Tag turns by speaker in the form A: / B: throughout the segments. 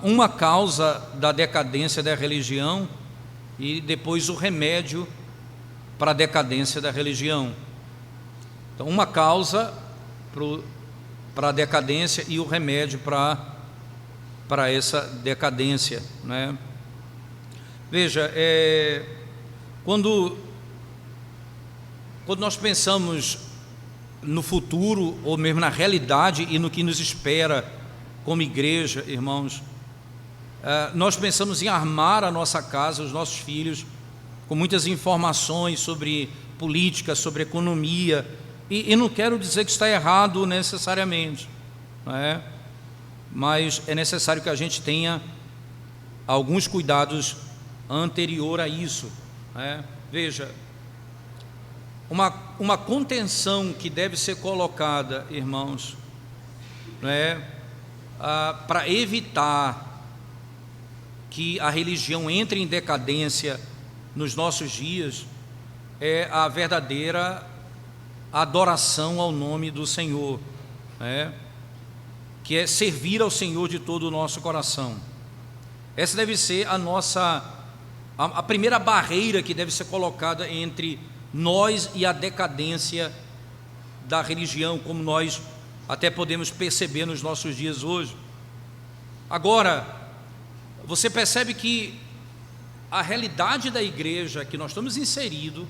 A: uma causa da decadência da religião e depois o remédio para a decadência da religião. Então, uma causa para a decadência e o remédio para essa decadência, né? Veja, quando nós pensamos no futuro, ou mesmo na realidade e no que nos espera como igreja, irmãos, nós pensamos em armar a nossa casa, os nossos filhos, com muitas informações sobre política, sobre economia, e não quero dizer que está errado necessariamente, não é? Mas é necessário que a gente tenha alguns cuidados anterior a isso, né? Veja, uma contenção que deve ser colocada, irmãos, né, para evitar que a religião entre em decadência nos nossos dias, é a verdadeira adoração ao nome do Senhor, né, que é servir ao Senhor de todo o nosso coração. Essa deve ser a primeira barreira que deve ser colocada entre nós e a decadência da religião, como nós até podemos perceber nos nossos dias hoje. Agora, você percebe que a realidade da igreja que nós estamos inseridos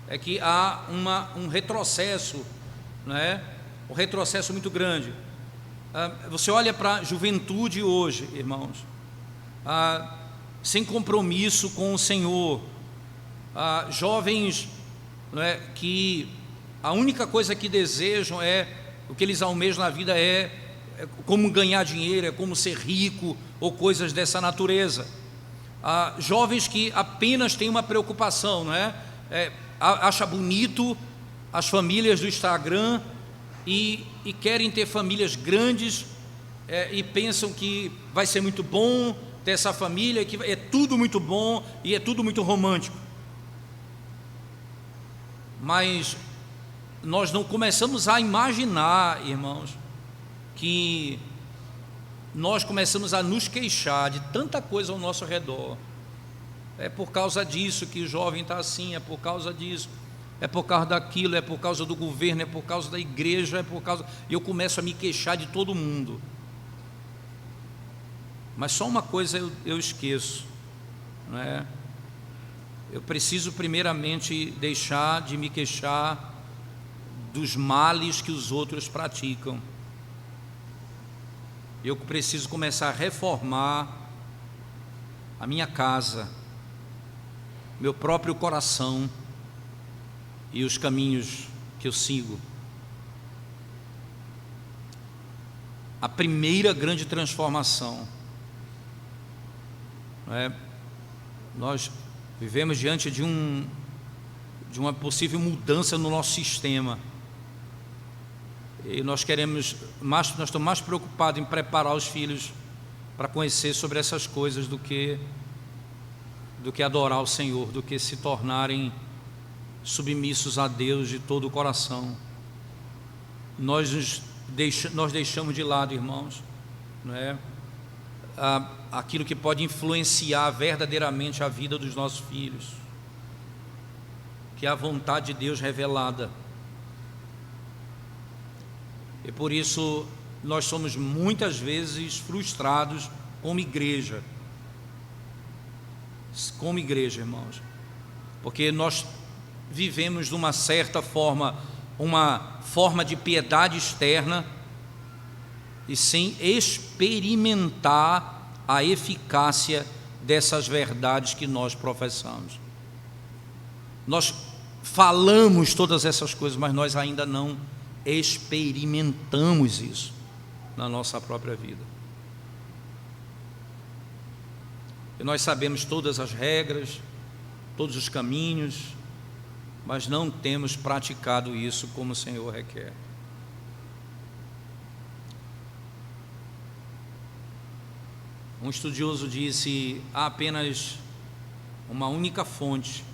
A: é que há um retrocesso, né? Um retrocesso muito grande. Você olha para a juventude hoje, irmãos, sem compromisso com o Senhor, jovens, né, que a única coisa que desejam o que eles almejam na vida é como ganhar dinheiro, é como ser rico ou coisas dessa natureza. Jovens que apenas têm uma preocupação, não é? Acha bonito as famílias do Instagram e querem ter famílias grandes, e pensam que vai ser muito bom ter essa família, que é tudo muito bom e é tudo muito romântico. Mas nós não começamos a imaginar, irmãos, que nós começamos a nos queixar de tanta coisa ao nosso redor. É por causa disso que o jovem está assim, é por causa disso, é por causa daquilo, é por causa do governo, é por causa da igreja, é por causa... E eu começo a me queixar de todo mundo. Mas só uma coisa eu esqueço, não é? Eu preciso primeiramente deixar de me queixar dos males que os outros praticam. Eu preciso começar a reformar a minha casa, meu próprio coração e os caminhos que eu sigo. A primeira grande transformação, não é? Nós vivemos diante de uma possível mudança no nosso sistema, e nós estamos mais preocupados em preparar os filhos para conhecer sobre essas coisas do que adorar o Senhor, do que se tornarem submissos a Deus de todo o coração. Nós deixamos de lado, irmãos, não é? Aquilo que pode influenciar verdadeiramente a vida dos nossos filhos, que é a vontade de Deus revelada. E por isso nós somos muitas vezes frustrados como igreja, irmãos, porque nós vivemos de uma certa forma, uma forma de piedade externa, e sem experimentar a eficácia dessas verdades que nós professamos. Nós falamos todas essas coisas, mas nós ainda não experimentamos isso na nossa própria vida. E nós sabemos todas as regras, todos os caminhos, mas não temos praticado isso como o Senhor requer. Um estudioso disse: há apenas uma única fonte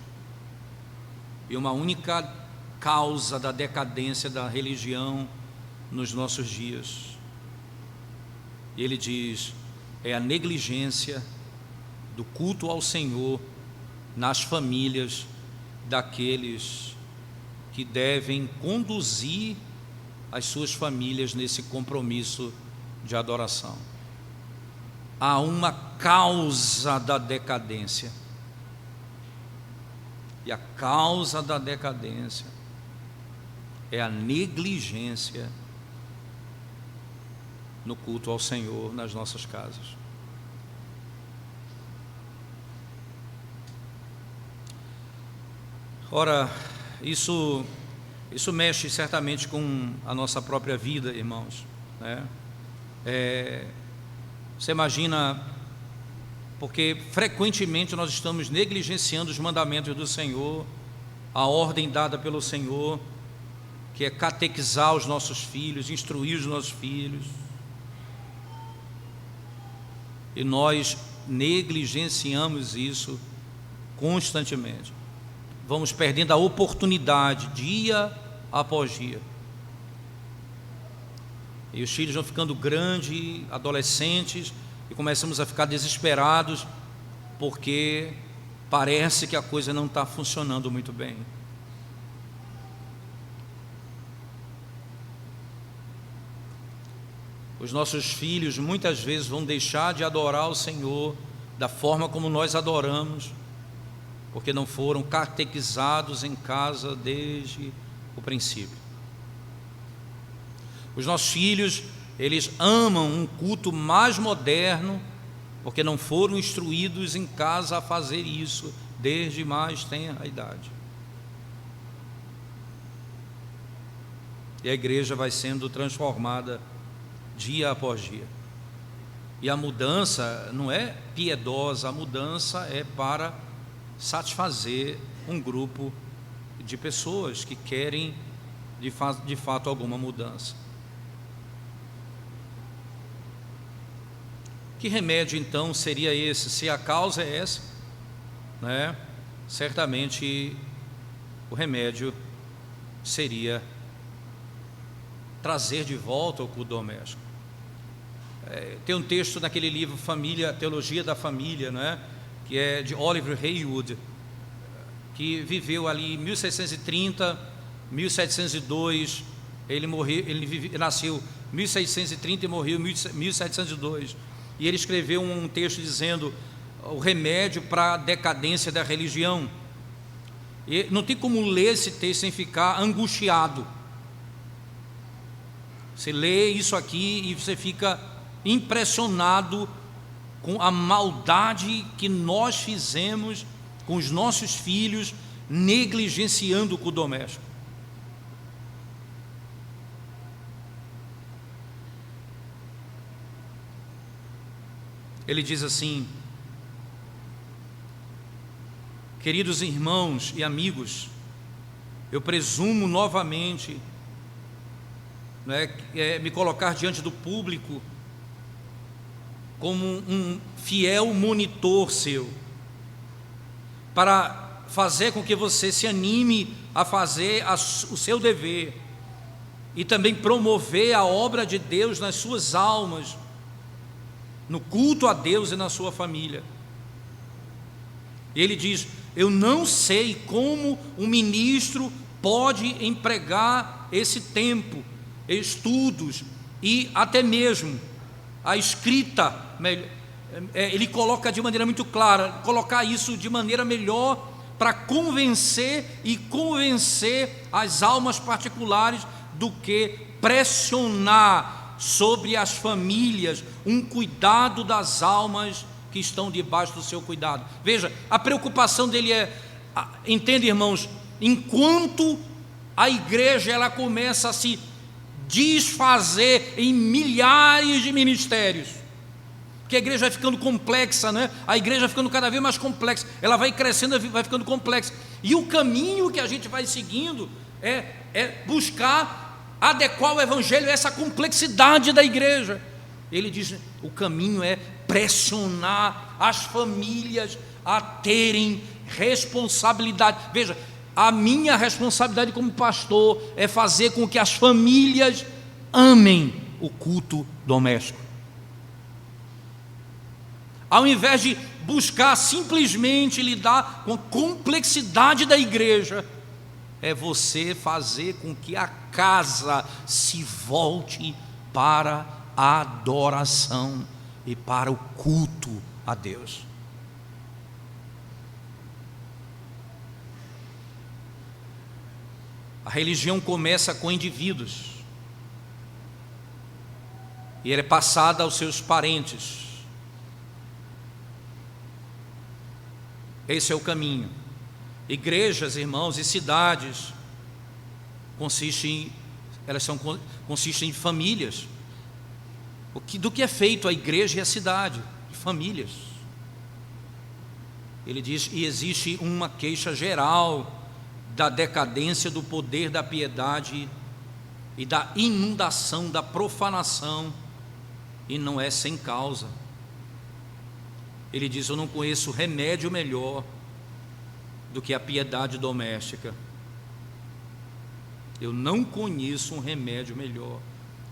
A: e uma única causa da decadência da religião nos nossos dias. E ele diz: é a negligência do culto ao Senhor nas famílias daqueles que devem conduzir as suas famílias nesse compromisso de adoração. Há uma causa da decadência, e a causa da decadência é a negligência no culto ao Senhor nas nossas casas. Ora, isso mexe certamente com a nossa própria vida, irmãos, né? Você imagina, porque frequentemente nós estamos negligenciando os mandamentos do Senhor, a ordem dada pelo Senhor, que é catequizar os nossos filhos, instruir os nossos filhos, e nós negligenciamos isso constantemente. Vamos perdendo a oportunidade dia após dia. E os filhos vão ficando grandes, adolescentes, e começamos a ficar desesperados, porque parece que a coisa não está funcionando muito bem. Os nossos filhos muitas vezes vão deixar de adorar o Senhor da forma como nós adoramos, porque não foram catequizados em casa desde o princípio. Os nossos filhos, eles amam um culto mais moderno, porque não foram instruídos em casa a fazer isso desde mais tenra idade. E a igreja vai sendo transformada dia após dia. E a mudança não é piedosa, a mudança é para satisfazer um grupo de pessoas que querem de fato alguma mudança. Que remédio então seria esse? Se a causa é essa, né? Certamente o remédio seria trazer de volta o culto doméstico. Tem um texto naquele livro Família, Teologia da Família, né? Que é de Oliver Haywood, que viveu ali em 1630, 1702, ele nasceu em 1630 e morreu em 1702, e ele escreveu um texto dizendo o remédio para a decadência da religião. E não tem como ler esse texto sem ficar angustiado. Você lê isso aqui e você fica impressionado com a maldade que nós fizemos com os nossos filhos, negligenciando o culto doméstico. Ele diz assim: queridos irmãos e amigos, eu presumo novamente, me colocar diante do público como um fiel monitor seu, para fazer com que você se anime a fazer o seu dever e também promover a obra de Deus nas suas almas, no culto a Deus e na sua família. Ele diz: eu não sei como um ministro pode empregar esse tempo, estudos e até mesmo a escrita. Ele coloca de maneira muito clara, colocar isso de maneira melhor para convencer as almas particulares, do que pressionar sobre as famílias um cuidado das almas que estão debaixo do seu cuidado. Veja, a preocupação dele entende, irmãos, enquanto a igreja ela começa a se desfazer em milhares de ministérios, porque a igreja vai ficando complexa, né? A igreja vai ficando cada vez mais complexa, ela vai crescendo, vai ficando complexa, e o caminho que a gente vai seguindo é buscar adequar o evangelho a essa complexidade da igreja. Ele diz: o caminho é pressionar as famílias a terem responsabilidade. Veja, a minha responsabilidade como pastor é fazer com que as famílias amem o culto doméstico. Ao invés de buscar simplesmente lidar com a complexidade da igreja, é você fazer com que a casa se volte para a adoração e para o culto a Deus. A religião começa com indivíduos e ela é passada aos seus parentes. Esse é o caminho. Igrejas, irmãos, e cidades consistem em famílias. Do que é feito a igreja e a cidade? De famílias. Ele diz, e existe uma queixa geral da decadência do poder da piedade e da inundação da profanação, e não é sem causa. Ele diz, eu não conheço remédio melhor do que a piedade doméstica. Eu não conheço um remédio melhor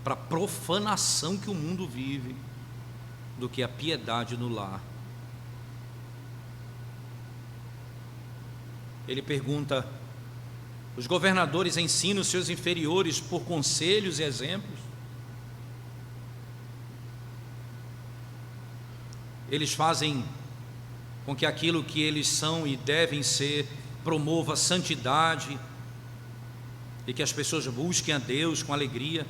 A: para a profanação que o mundo vive do que a piedade no lar. Ele pergunta, os governadores ensinam os seus inferiores por conselhos e exemplos? Eles fazem com que aquilo que eles são e devem ser promova santidade e que as pessoas busquem a Deus com alegria?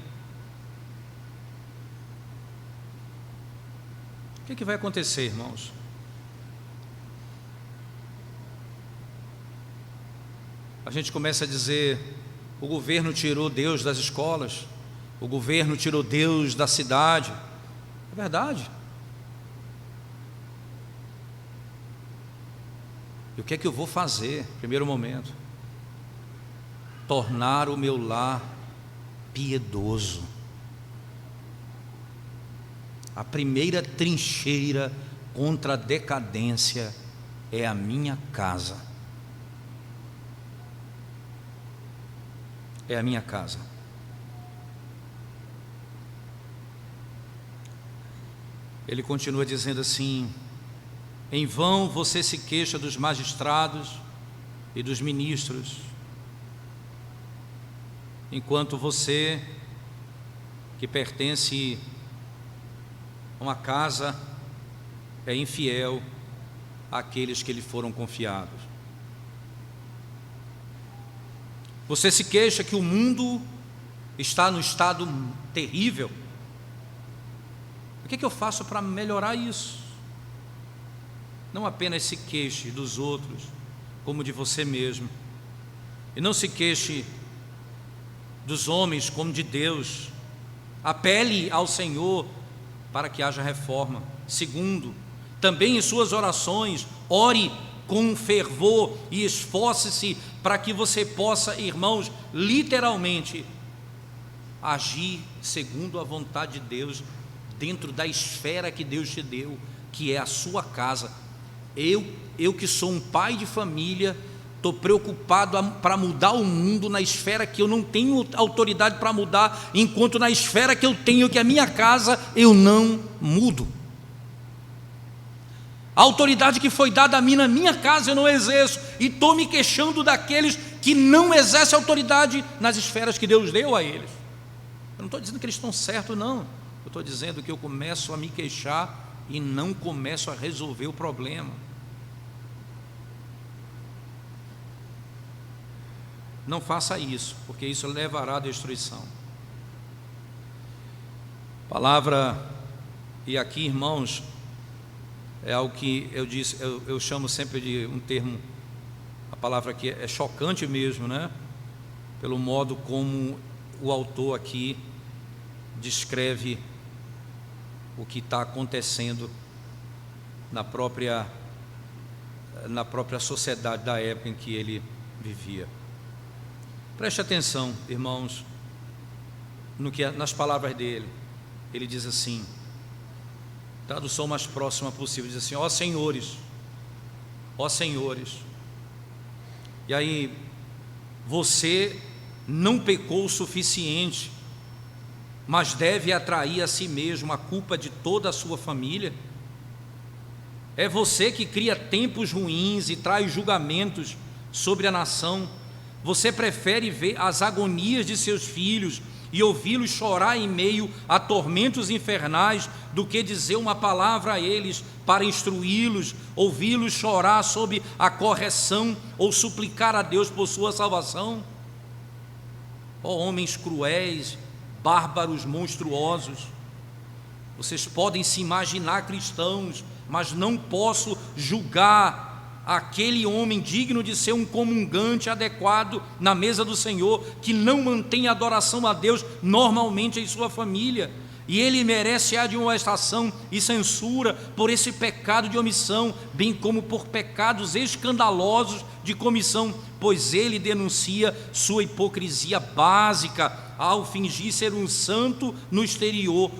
A: O que vai acontecer, irmãos? A gente começa a dizer, o governo tirou Deus das escolas, o governo tirou Deus da cidade. É verdade. E o que é que eu vou fazer? Primeiro momento, tornar o meu lar piedoso. A primeira trincheira contra a decadência é a minha casa. É a minha casa. Ele continua dizendo assim, em vão você se queixa dos magistrados e dos ministros, enquanto você, que pertence a uma casa, é infiel àqueles que lhe foram confiados. Você se queixa que o mundo está no estado terrível. O que eu faço para melhorar isso? Não apenas se queixe dos outros, como de você mesmo. E não se queixe dos homens como de Deus. Apele ao Senhor para que haja reforma. Segundo, também em suas orações, ore com fervor e esforce-se para que você possa, irmãos, literalmente agir segundo a vontade de Deus, dentro da esfera que Deus te deu, que é a sua casa. Eu que sou um pai de família, estou preocupado para mudar o mundo na esfera que eu não tenho autoridade para mudar, enquanto na esfera que eu tenho, que é a minha casa, eu não mudo. A autoridade que foi dada a mim na minha casa eu não exerço, e estou me queixando daqueles que não exercem autoridade nas esferas que Deus deu a eles. Eu não estou dizendo que eles estão certos, não. Eu estou dizendo que eu começo a me queixar e não começo a resolver o problema. Não faça isso, porque isso levará à destruição. Palavra, e aqui, irmãos, é algo que eu chamo sempre de um termo, a palavra aqui é chocante mesmo, né? Pelo modo como o autor aqui descreve o que está acontecendo na própria sociedade da época em que ele vivia. Preste atenção, irmãos, nas palavras dele. Ele diz assim, tradução mais próxima possível, diz assim, ó senhores, e aí, você não pecou o suficiente, mas deve atrair a si mesmo a culpa de toda a sua família? É você que cria tempos ruins e traz julgamentos sobre a nação. Você prefere ver as agonias de seus filhos e ouvi-los chorar em meio a tormentos infernais do que dizer uma palavra a eles para instruí-los, ouvi-los chorar sob a correção ou suplicar a Deus por sua salvação? Ó homens cruéis, bárbaros, monstruosos, vocês podem se imaginar cristãos, mas não posso julgar aquele homem digno de ser um comungante adequado na mesa do Senhor, que não mantém adoração a Deus normalmente em sua família, e ele merece admoestação e censura por esse pecado de omissão, bem como por pecados escandalosos de comissão, pois ele denuncia sua hipocrisia básica ao fingir ser um santo no exterior,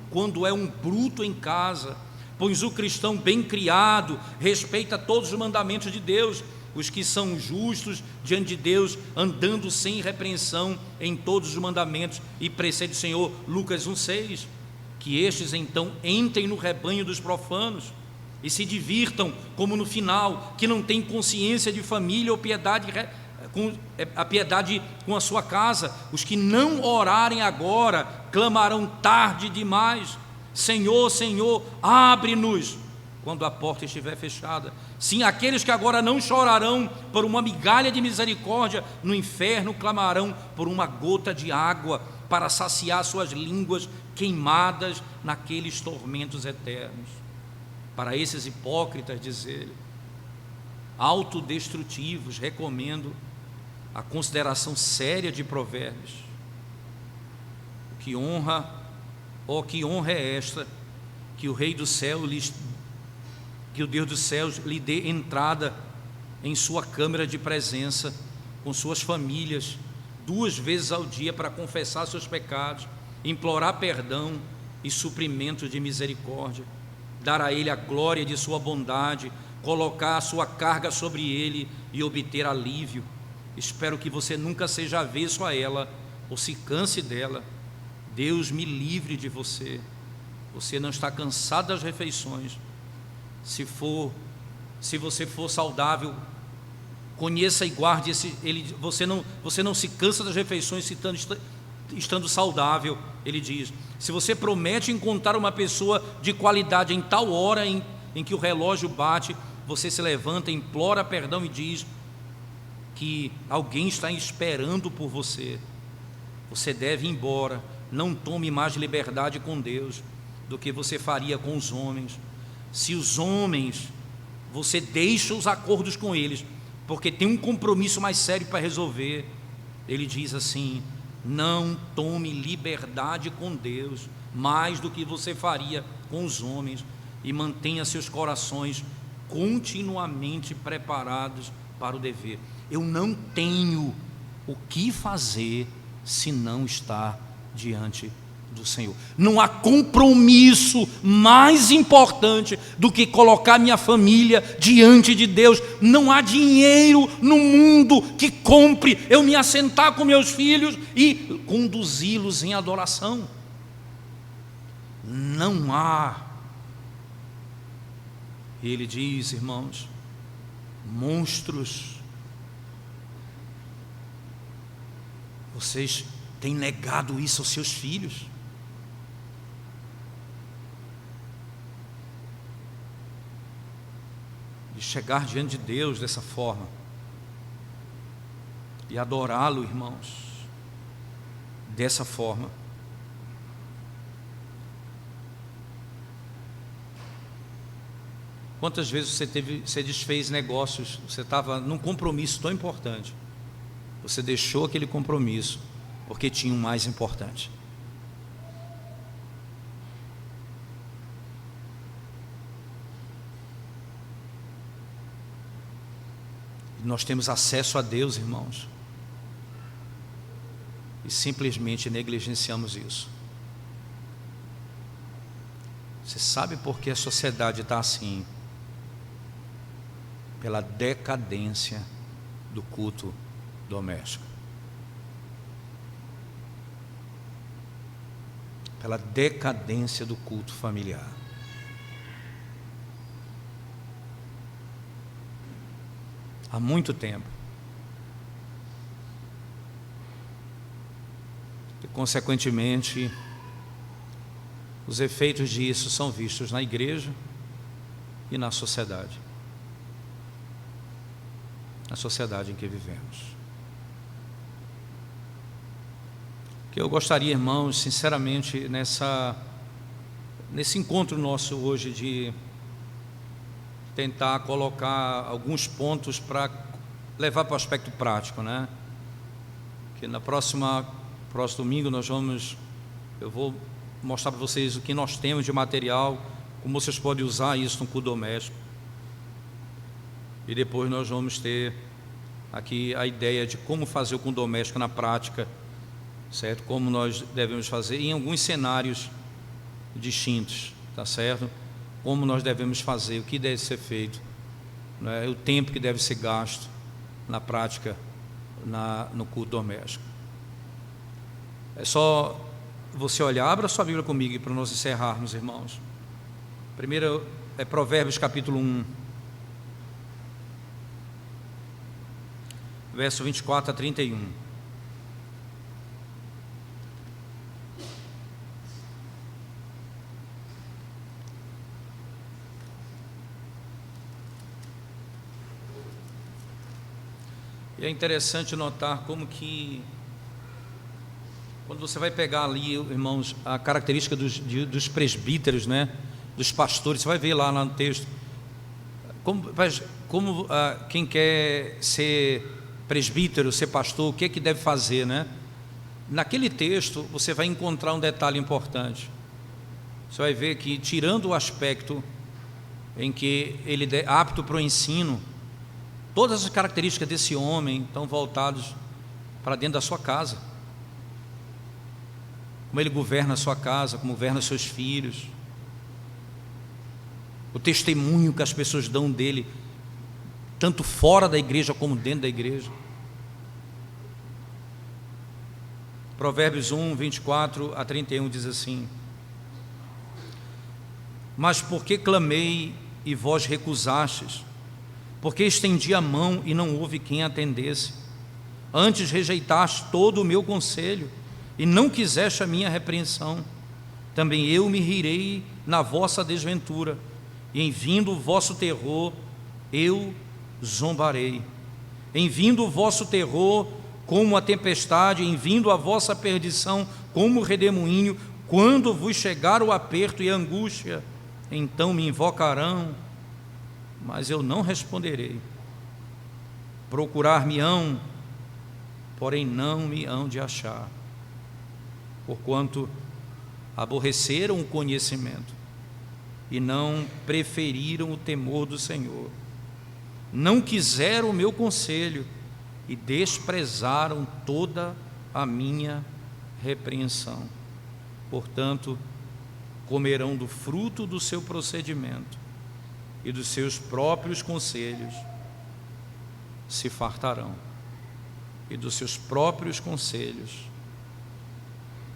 A: quando é um bruto em casa. Pois o cristão bem criado respeita todos os mandamentos de Deus, os que são justos diante de Deus, andando sem repreensão em todos os mandamentos e preceitos do Senhor. Lucas 1,6. Que estes então entrem no rebanho dos profanos e se divirtam, como no final, que não tem consciência de família ou piedade, a piedade com a sua casa. Os que não orarem agora clamarão tarde demais: Senhor, Senhor, abre-nos, quando a porta estiver fechada. Sim, aqueles que agora não chorarão por uma migalha de misericórdia, no inferno clamarão por uma gota de água, para saciar suas línguas queimadas naqueles tormentos eternos. Para esses hipócritas, diz ele, autodestrutivos, recomendo a consideração séria de Provérbios. Que honra é esta, que o Rei do Céu, que o Deus dos céus lhe dê entrada em sua câmara de presença, com suas famílias, 2 vezes ao dia, para confessar seus pecados, implorar perdão e suprimento de misericórdia, dar a ele a glória de sua bondade, colocar a sua carga sobre ele e obter alívio. Espero que você nunca seja avesso a ela, ou se canse dela. Deus me livre de você. Você não está cansado das refeições. Se você for saudável, conheça e guarde você não se cansa das refeições estando saudável. Ele diz: se você promete encontrar uma pessoa de qualidade em tal hora em que o relógio bate, você se levanta, implora perdão e diz que alguém está esperando por você. Você deve ir embora. Não tome mais liberdade com Deus do que você faria com os homens. Se os homens, você deixa os acordos com eles, porque tem um compromisso mais sério para resolver. Ele diz assim: não tome liberdade com Deus mais do que você faria com os homens, e mantenha seus corações continuamente preparados para o dever. Eu não tenho o que fazer se não estar diante do Senhor. Não há compromisso mais importante do que colocar minha família diante de Deus. Não há dinheiro no mundo que compre eu me assentar com meus filhos e conduzi-los em adoração. Não há. Ele diz, irmãos, monstros, vocês têm negado isso aos seus filhos. De chegar diante de Deus dessa forma e adorá-lo, irmãos, dessa forma. Quantas vezes você desfez negócios, você estava num compromisso tão importante, você deixou aquele compromisso porque tinha um mais importante. Nós temos acesso a Deus, irmãos, e simplesmente negligenciamos isso. Você sabe por que a sociedade está assim? Pela decadência do culto doméstico, pela decadência do culto familiar. há muito tempo. E, consequentemente, os efeitos disso são vistos na igreja e na sociedade em que vivemos. Que eu gostaria, irmãos, sinceramente, nesse encontro nosso hoje, de tentar colocar alguns pontos para levar para o aspecto prático, né? Que na próximo domingo eu vou mostrar para vocês o que nós temos de material, como vocês podem usar isso no culto doméstico. E depois nós vamos ter aqui a ideia de como fazer o culto doméstico na prática, certo? Como nós devemos fazer em alguns cenários distintos, tá certo? Como nós devemos fazer, o que deve ser feito, né? O tempo que deve ser gasto na prática, no culto doméstico. É só você olhar, abra sua Bíblia comigo para nós encerrarmos, irmãos. Primeiro é Provérbios capítulo 1, verso 24 a 31. E é interessante notar como que, quando você vai pegar ali, irmãos, a característica dos presbíteros, né, dos pastores, você vai ver lá no texto, quem quer ser presbítero, ser pastor, o que é que deve fazer, né? Naquele texto você vai encontrar um detalhe importante. Você vai ver que, tirando o aspecto em que ele é apto para o ensino, todas as características desse homem estão voltadas para dentro da sua casa. Como ele governa a sua casa, como governa os seus filhos, o testemunho que as pessoas dão dele, tanto fora da igreja como dentro da igreja. Provérbios 1, 24 a 31 diz assim: mas por que clamei e vós recusastes? Porque estendi a mão e não houve quem atendesse. Antes rejeitaste todo o meu conselho e não quiseste a minha repreensão. Também eu me rirei na vossa desventura, e em vindo o vosso terror eu zombarei. Em vindo o vosso terror como a tempestade, em vindo a vossa perdição como o redemoinho, quando vos chegar o aperto e a angústia, então me invocarão, mas eu não responderei. Procurar-me-ão, porém não me hão de achar, porquanto aborreceram o conhecimento e não preferiram o temor do Senhor. Não quiseram o meu conselho e desprezaram toda a minha repreensão. Portanto, comerão do fruto do seu procedimento e dos seus próprios conselhos se fartarão. E dos seus próprios conselhos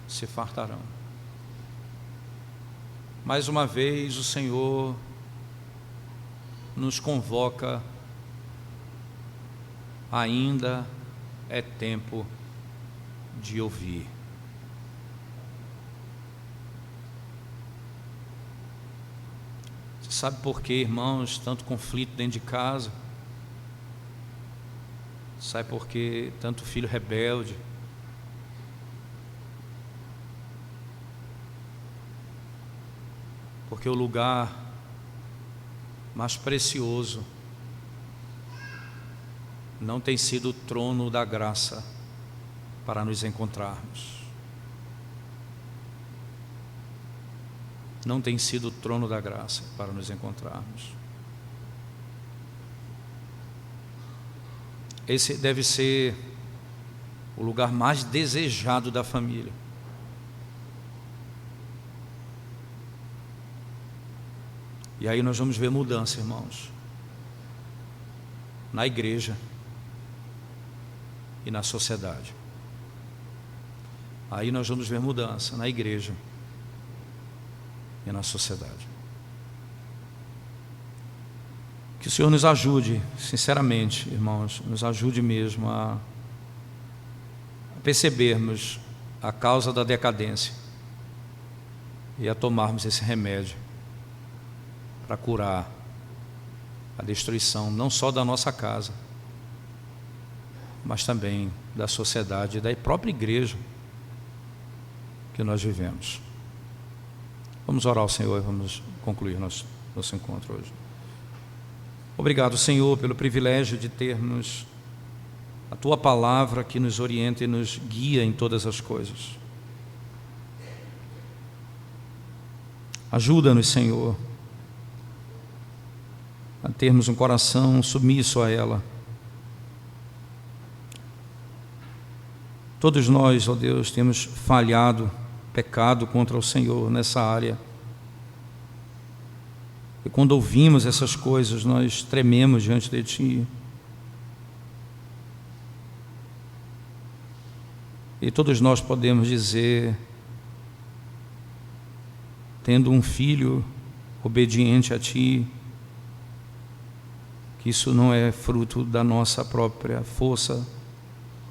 A: se fartarão. Mais uma vez o Senhor nos convoca: ainda é tempo de ouvir. Você sabe por que, irmãos, tanto conflito dentro de casa? Sabe por que tanto filho rebelde? Porque o lugar mais precioso não tem sido o trono da graça para nos encontrarmos. Não tem sido o trono da graça para nos encontrarmos. Esse deve ser o lugar mais desejado da família. E aí nós vamos ver mudança, irmãos, na igreja e na sociedade. Aí nós vamos ver mudança na igreja e na sociedade. Que o Senhor nos ajude, sinceramente, irmãos, nos ajude mesmo a percebermos a causa da decadência e a tomarmos esse remédio para curar a destruição, não só da nossa casa, mas também da sociedade e da própria igreja que nós vivemos. Vamos orar ao Senhor e vamos concluir nosso encontro hoje. Obrigado, Senhor, pelo privilégio de termos a Tua palavra que nos orienta e nos guia em todas as coisas. Ajuda-nos, Senhor, a termos um coração submisso a ela. Todos nós, ó Deus, temos falhado, pecado contra o Senhor nessa área. E quando ouvimos essas coisas, nós trememos diante de Ti. E todos nós podemos dizer, tendo um filho obediente a Ti, que isso não é fruto da nossa própria força,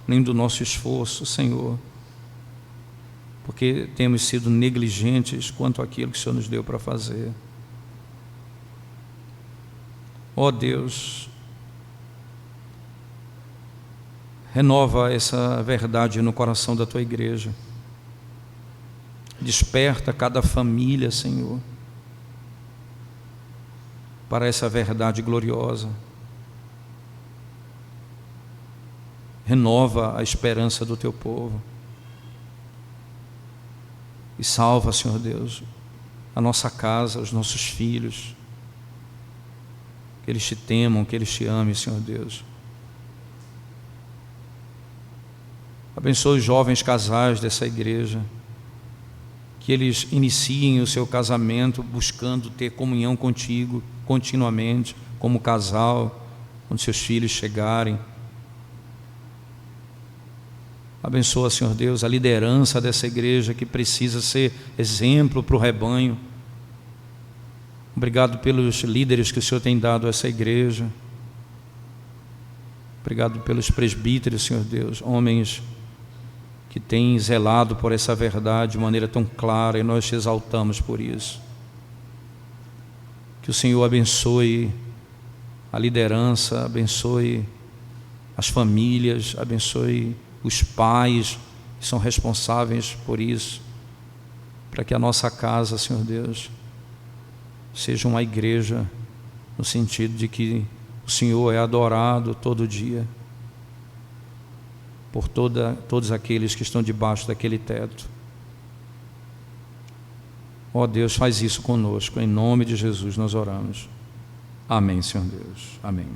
A: nem do nosso esforço, Senhor, porque temos sido negligentes quanto àquilo que o Senhor nos deu para fazer. Ó Deus, renova essa verdade no coração da Tua igreja. Desperta cada família, Senhor, para essa verdade gloriosa. Renova a esperança do Teu povo. E salva, Senhor Deus, a nossa casa, os nossos filhos. Que eles Te temam, que eles Te amem, Senhor Deus. Abençoe os jovens casais dessa igreja, que eles iniciem o seu casamento buscando ter comunhão contigo continuamente, como casal, quando seus filhos chegarem. Abençoa, Senhor Deus, a liderança dessa igreja que precisa ser exemplo para o rebanho. Obrigado pelos líderes que o Senhor tem dado a essa igreja. Obrigado pelos presbíteros, Senhor Deus, homens que têm zelado por essa verdade de maneira tão clara, e nós Te exaltamos por isso. Que o Senhor abençoe a liderança, abençoe as famílias, abençoe os pais que são responsáveis por isso, para que a nossa casa, Senhor Deus, seja uma igreja no sentido de que o Senhor é adorado todo dia por todos aqueles que estão debaixo daquele teto. Ó Deus, faz isso conosco, em nome de Jesus nós oramos. Amém, Senhor Deus. Amém.